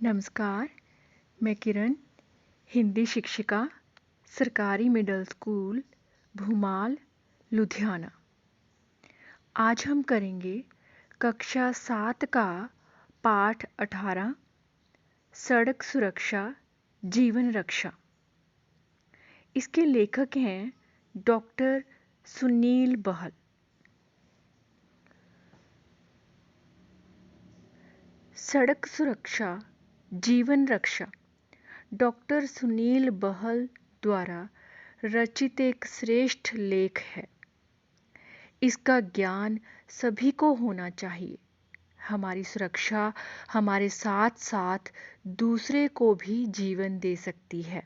नमस्कार, मैं किरण, हिंदी शिक्षिका, सरकारी मिडिल स्कूल, भूमाल, लुधियाना। आज हम करेंगे कक्षा 7 का पाठ 18 सड़क सुरक्षा जीवन रक्षा। इसके लेखक हैं डॉक्टर सुनील बहल। सड़क सुरक्षा जीवन रक्षा डॉक्टर सुनील बहल द्वारा रचित एक श्रेष्ठ लेख है। इसका ज्ञान सभी को होना चाहिए। हमारी सुरक्षा हमारे साथ साथ दूसरे को भी जीवन दे सकती है।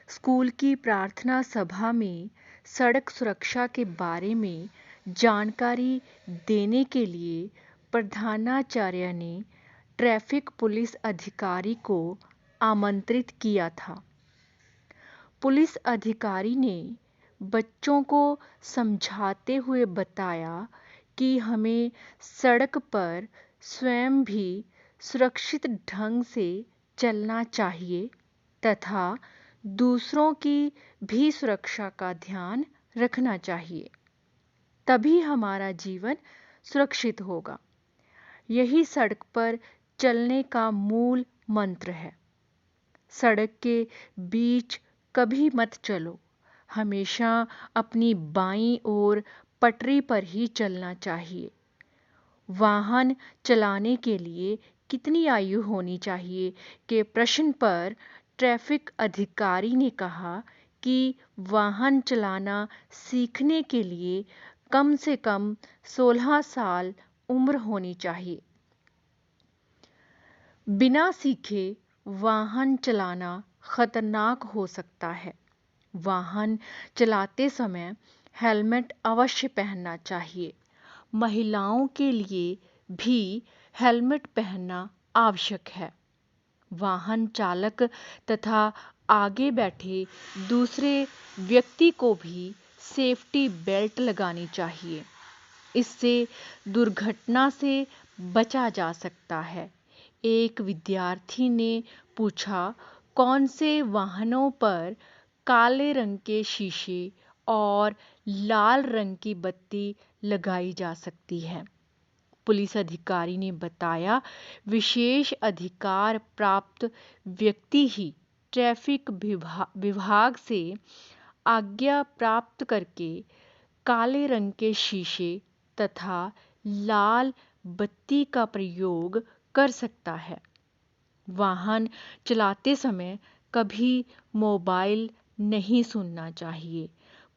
स्कूल की प्रार्थना सभा में सड़क सुरक्षा के बारे में जानकारी देने के लिए प्रधानाचार्य ने ट्रैफिक पुलिस अधिकारी को आमंत्रित किया था। पुलिस अधिकारी ने बच्चों को समझाते हुए बताया कि हमें सड़क पर स्वयं भी सुरक्षित ढंग से चलना चाहिए तथा दूसरों की भी सुरक्षा का ध्यान रखना चाहिए। तभी हमारा जीवन सुरक्षित होगा। यही सड़क पर चलने का मूल मंत्र है। सड़क के बीच कभी मत चलो। हमेशा अपनी बाईं ओर पटरी पर ही चलना चाहिए। वाहन चलाने के लिए कितनी आयु होनी चाहिए के प्रश्न पर ट्रैफिक अधिकारी ने कहा कि वाहन चलाना सीखने के लिए कम से कम 16 साल उम्र होनी चाहिए। बिना सीखे वाहन चलाना खतरनाक हो सकता है। वाहन चलाते समय हेलमेट अवश्य पहनना चाहिए। महिलाओं के लिए भी हेलमेट पहनना आवश्यक है। वाहन चालक तथा आगे बैठे दूसरे व्यक्ति को भी सेफ्टी बेल्ट लगानी चाहिए। इससे दुर्घटना से बचा जा सकता है। एक विद्यार्थी ने पूछा, कौन से वाहनों पर काले रंग के शीशे और लाल रंग की बत्ती लगाई जा सकती है? पुलिस अधिकारी ने बताया, विशेष अधिकार प्राप्त व्यक्ति ही ट्रैफिक विभाग से आज्ञा प्राप्त करके काले रंग के शीशे तथा लाल बत्ती का प्रयोग कर सकता है। वाहन चलाते समय कभी मोबाइल नहीं सुनना चाहिए।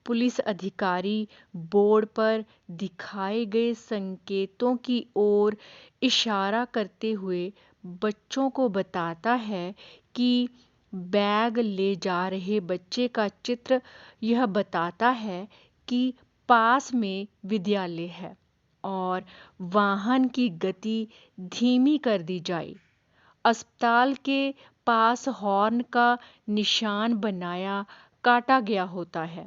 पुलिस अधिकारी बोर्ड पर दिखाए गए संकेतों की ओर इशारा करते हुए बच्चों को बताता है कि बैग ले जा रहे बच्चे का चित्र यह बताता है कि पास में विद्यालय है और वाहन की गति धीमी कर दी जाए। अस्पताल के पास हॉर्न का निशान बनाया काटा गया होता है,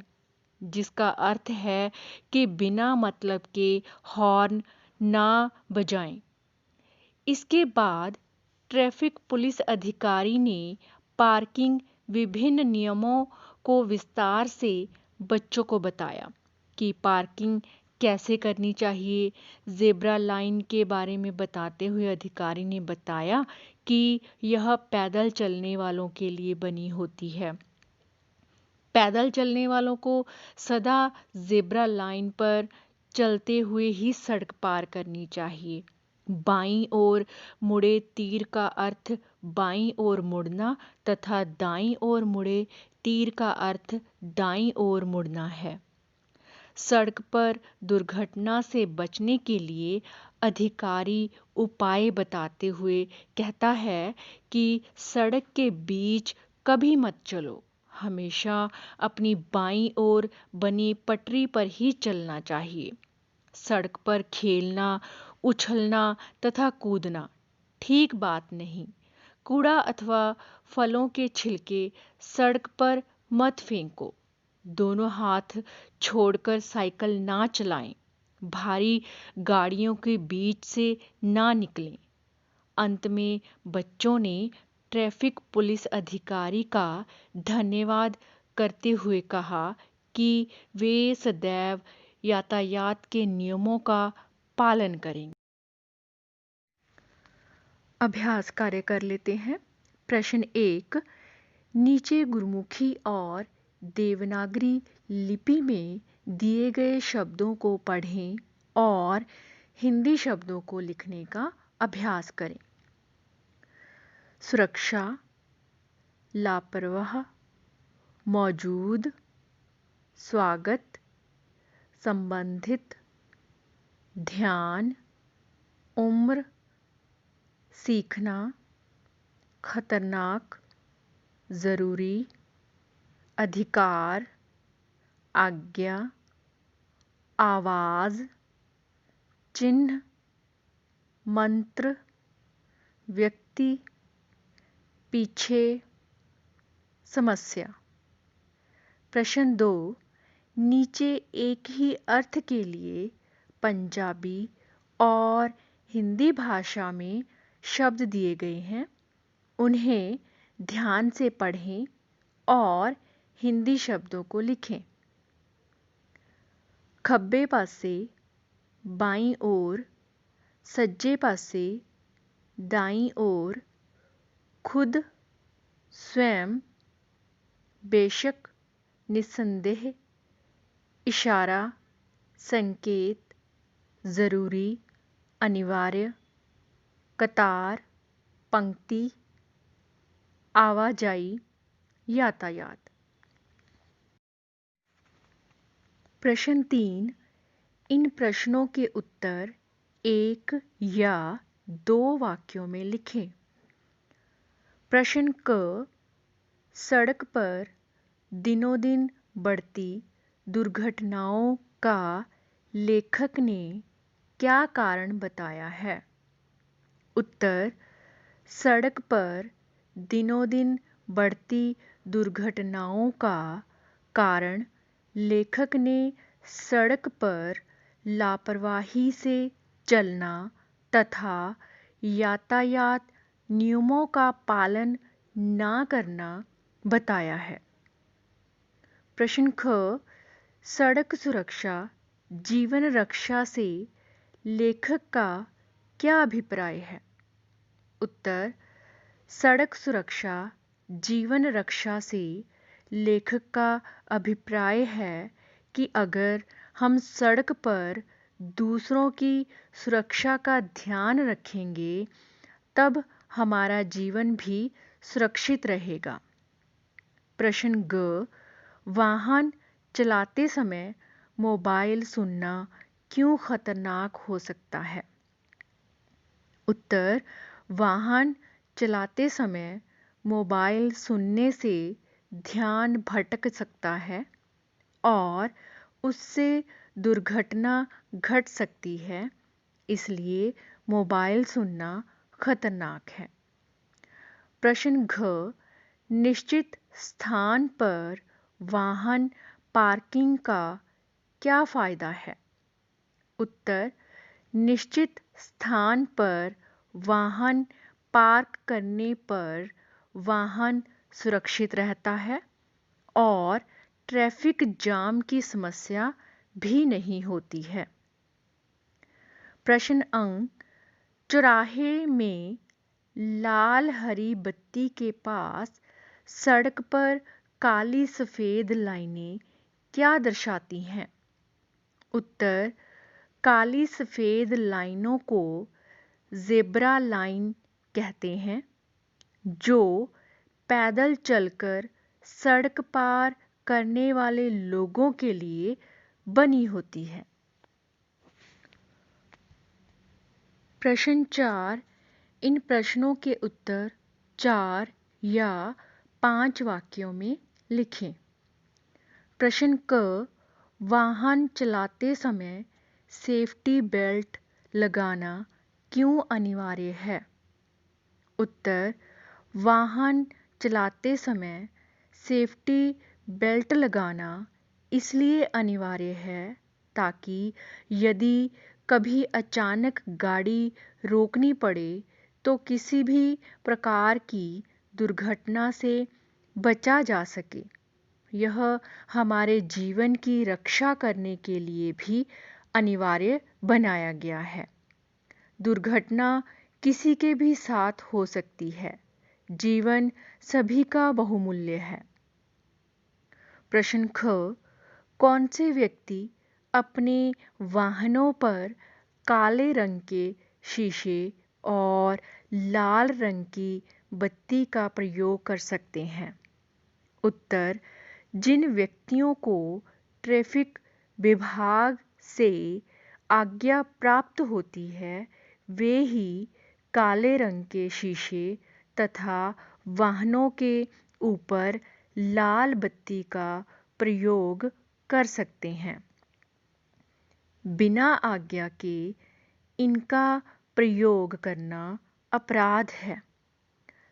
जिसका अर्थ है कि बिना मतलब के हॉर्न ना बजाएं। इसके बाद ट्रैफिक पुलिस अधिकारी ने पार्किंग विभिन्न नियमों को विस्तार से बच्चों को बताया कि पार्किंग कैसे करनी चाहिए। ज़ेब्रा लाइन के बारे में बताते हुए अधिकारी ने बताया कि यह पैदल चलने वालों के लिए बनी होती है। पैदल चलने वालों को सदा ज़ेब्रा लाइन पर चलते हुए ही सड़क पार करनी चाहिए। बाईं ओर मुड़े तीर का अर्थ बाईं ओर मुड़ना तथा दाईं ओर मुड़े तीर का अर्थ दाईं ओर मुड़ना है। सड़क पर दुर्घटना से बचने के लिए अधिकारी उपाय बताते हुए कहता है कि सड़क के बीच कभी मत चलो। हमेशा अपनी बाईं ओर बनी पटरी पर ही चलना चाहिए। सड़क पर खेलना, उछलना तथा कूदना ठीक बात नहीं। कूड़ा अथवा फलों के छिलके सड़क पर मत फेंको। दोनों हाथ छोड़कर साइकिल ना चलाएं। भारी गाड़ियों के बीच से ना निकलें। अंत में बच्चों ने ट्रैफिक पुलिस अधिकारी का धन्यवाद करते हुए कहा कि वे सदैव यातायात के नियमों का पालन करेंगे। अभ्यास कार्य कर लेते हैं। प्रश्न 1, नीचे गुरुमुखी और देवनागरी लिपि में दिए गए शब्दों को पढ़ें और हिंदी शब्दों को लिखने का अभ्यास करें। सुरक्षा, लापरवाह, मौजूद, स्वागत, संबंधित, ध्यान, उम्र, सीखना, खतरनाक, ज़रूरी, अधिकार, आज्ञा, आवाज़, चिन्ह, मंत्र, व्यक्ति, पीछे, समस्या। प्रश्न 2, नीचे एक ही अर्थ के लिए पंजाबी और हिंदी भाषा में शब्द दिए गए हैं। उन्हें ध्यान से पढ़ें और हिंदी शब्दों को लिखें। खब्बे पासे, बाईं ओर, सज्जे पासे, दाईं ओर, खुद, स्वयं, बेशक, निस्संदेह, इशारा, संकेत, ज़रूरी, अनिवार्य, कतार, पंक्ति, आवाजाई, यातायात। प्रश्न 3, इन प्रश्नों के उत्तर एक या दो वाक्यों में लिखें। प्रश्न क, सड़क पर दिनों दिन बढ़ती दुर्घटनाओं का लेखक ने क्या कारण बताया है? उत्तर, सड़क पर दिनों दिन बढ़ती दुर्घटनाओं का कारण लेखक ने सड़क पर लापरवाही से चलना तथा यातायात नियमों का पालन न करना बताया है। प्रश्न ख, सड़क सुरक्षा जीवन रक्षा से लेखक का क्या अभिप्राय है? उत्तर, सड़क सुरक्षा जीवन रक्षा से लेखक का अभिप्राय है कि अगर हम सड़क पर दूसरों की सुरक्षा का ध्यान रखेंगे तब हमारा जीवन भी सुरक्षित रहेगा। प्रश्न ग, वाहन चलाते समय मोबाइल सुनना क्यों खतरनाक हो सकता है? उत्तर, वाहन चलाते समय मोबाइल सुनने से ध्यान भटक सकता है और उससे दुर्घटना घट सकती है, इसलिए मोबाइल सुनना खतरनाक है। प्रश्न घ, निश्चित स्थान पर वाहन पार्किंग का क्या फ़ायदा है? उत्तर, निश्चित स्थान पर वाहन पार्क करने पर वाहन सुरक्षित रहता है और ट्रैफिक जाम की समस्या भी नहीं होती है। प्रश्न अंक, चौराहे में लाल हरी बत्ती के पास सड़क पर काली सफ़ेद लाइनें क्या दर्शाती हैं? उत्तर, काली सफ़ेद लाइनों को ज़ेब्रा लाइन कहते हैं, जो पैदल चलकर सड़क पार करने वाले लोगों के लिए बनी होती है। प्रश्न 4, इन प्रश्नों के उत्तर 4 या 5 वाक्यों में लिखें। प्रश्न क, वाहन चलाते समय सेफ्टी बेल्ट लगाना क्यों अनिवार्य है? उत्तर, वाहन चलाते समय सेफ्टी बेल्ट लगाना इसलिए अनिवार्य है ताकि यदि कभी अचानक गाड़ी रोकनी पड़े तो किसी भी प्रकार की दुर्घटना से बचा जा सके। यह हमारे जीवन की रक्षा करने के लिए भी अनिवार्य बनाया गया है। दुर्घटना किसी के भी साथ हो सकती है। जीवन सभी का बहुमूल्य है। प्रश्न ख, कौन से व्यक्ति अपने वाहनों पर काले रंग के शीशे और लाल रंग की बत्ती का प्रयोग कर सकते हैं? उत्तर, जिन व्यक्तियों को ट्रैफिक विभाग से आज्ञा प्राप्त होती है वे ही काले रंग के शीशे तथा वाहनों के ऊपर लाल बत्ती का प्रयोग कर सकते हैं। बिना आज्ञा के इनका प्रयोग करना अपराध है।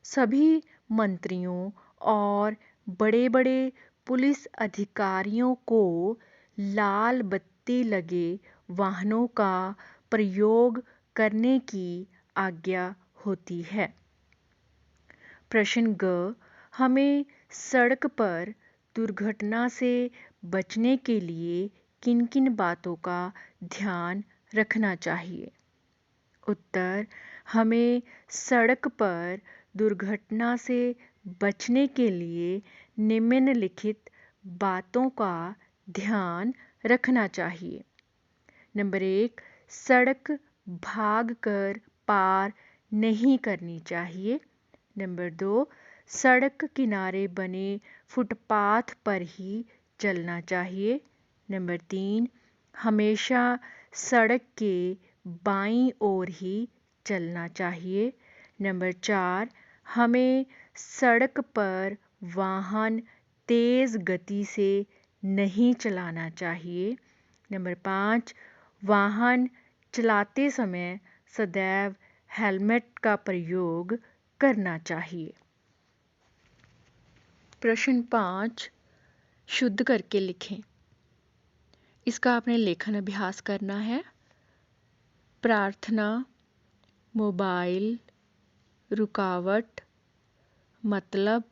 सभी मंत्रियों और बड़े-बड़े पुलिस अधिकारियों को लाल बत्ती लगे वाहनों का प्रयोग करने की आज्ञा होती है। प्रश्न ग, हमें सड़क पर दुर्घटना से बचने के लिए किन-किन बातों का ध्यान रखना चाहिए? उत्तर, हमें सड़क पर दुर्घटना से बचने के लिए निम्नलिखित बातों का ध्यान रखना चाहिए। नंबर 1, सड़क भागकर पार नहीं करनी चाहिए। नंबर 2, सड़क किनारे बने फुटपाथ पर ही चलना चाहिए। नंबर 3, हमेशा सड़क के बाईं ओर ही चलना चाहिए। नंबर 4, हमें सड़क पर वाहन तेज गति से नहीं चलाना चाहिए। नंबर 5, वाहन चलाते समय सदैव हेलमेट का प्रयोग करना चाहिए। प्रश्न 5 शुद्ध करके लिखें। इसका आपने लेखन अभ्यास करना है। प्रार्थना, मोबाइल, रुकावट, मतलब,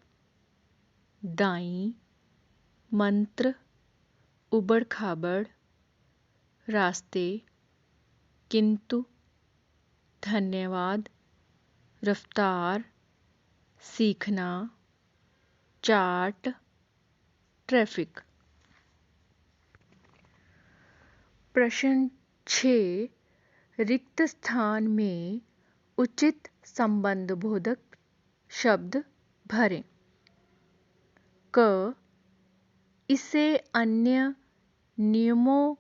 दाईं, मंत्र, उबड़ खाबड़, रास्ते, किंतु, धन्यवाद, रफ्तार, सीखना, चार्ट, ट्रैफिक। प्रश्न 6, रिक्त स्थान में उचित संबंधबोधक शब्द भरें। क, इसे अन्य नियमों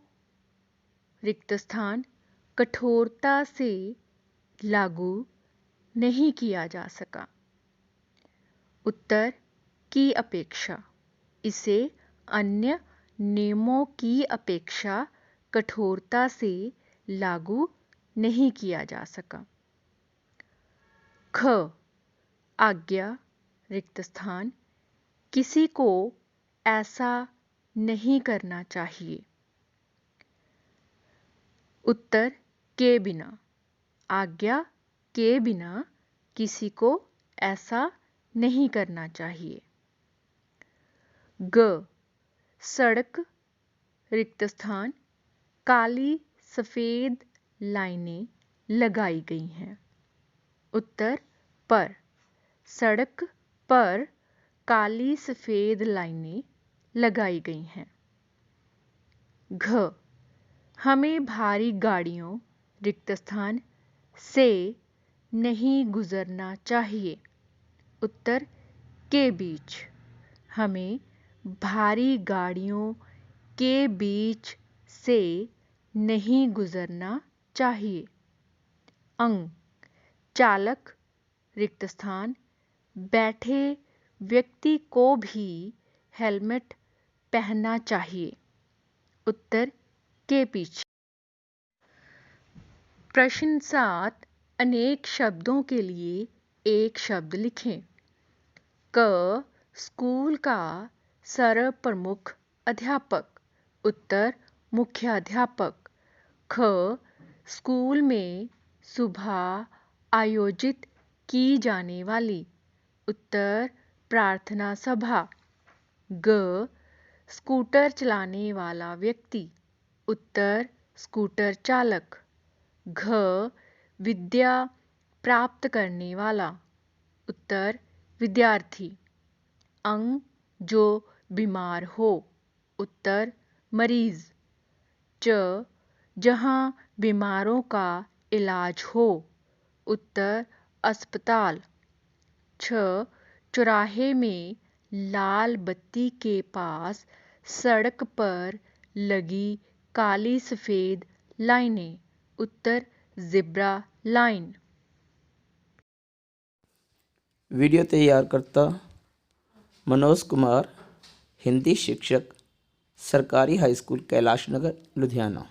रिक्त स्थान कठोरता से लागू नहीं किया जा सका। उत्तर, की अपेक्षा, इसे अन्य नियमों की अपेक्षा कठोरता से लागू नहीं किया जा सका। ख, आज्ञा रिक्त स्थान किसी को ऐसा नहीं करना चाहिए। उत्तर, के बिना, आज्ञा के बिना किसी को ऐसा नहीं करना चाहिए। ग, सड़क रिक्त स्थान काली सफेद लाइनें लगाई गई हैं। उत्तर, पर, सड़क पर काली सफेद लाइनें लगाई गई हैं। घ, हमें भारी गाड़ियों रिक्त स्थान से नहीं गुजरना चाहिए। उत्तर, के बीच, हमें भारी गाड़ियों के बीच से नहीं गुजरना चाहिए। अंग, चालक रिक्त स्थान बैठे व्यक्ति को भी हेलमेट पहनना चाहिए। उत्तर, के पीछे। प्रश्न 7, अनेक शब्दों के लिए एक शब्द लिखें। क, स्कूल का सर्वप्रमुख अध्यापक। उत्तर, मुख्याध्यापक। ख, स्कूल में सुबह आयोजित की जाने वाली। उत्तर प्रार्थना सभा। ग स्कूटर चलाने वाला व्यक्ति। उत्तर स्कूटर चालक। घ विद्या प्राप्त करने वाला। उत्तर विद्यार्थी। अंग जो बीमार हो। उत्तर मरीज। च जहाँ बीमारों का इलाज हो। उत्तर अस्पताल। छ चौराहे में लाल बत्ती के पास सड़क पर लगी काली सफ़ेद लाइनें। उत्तर ज़ेब्रा लाइन। वीडियो तैयारकर्ता मनोज कुमार, हिंदी शिक्षक, सरकारी हाई स्कूल कैलाश नगर, लुधियाना।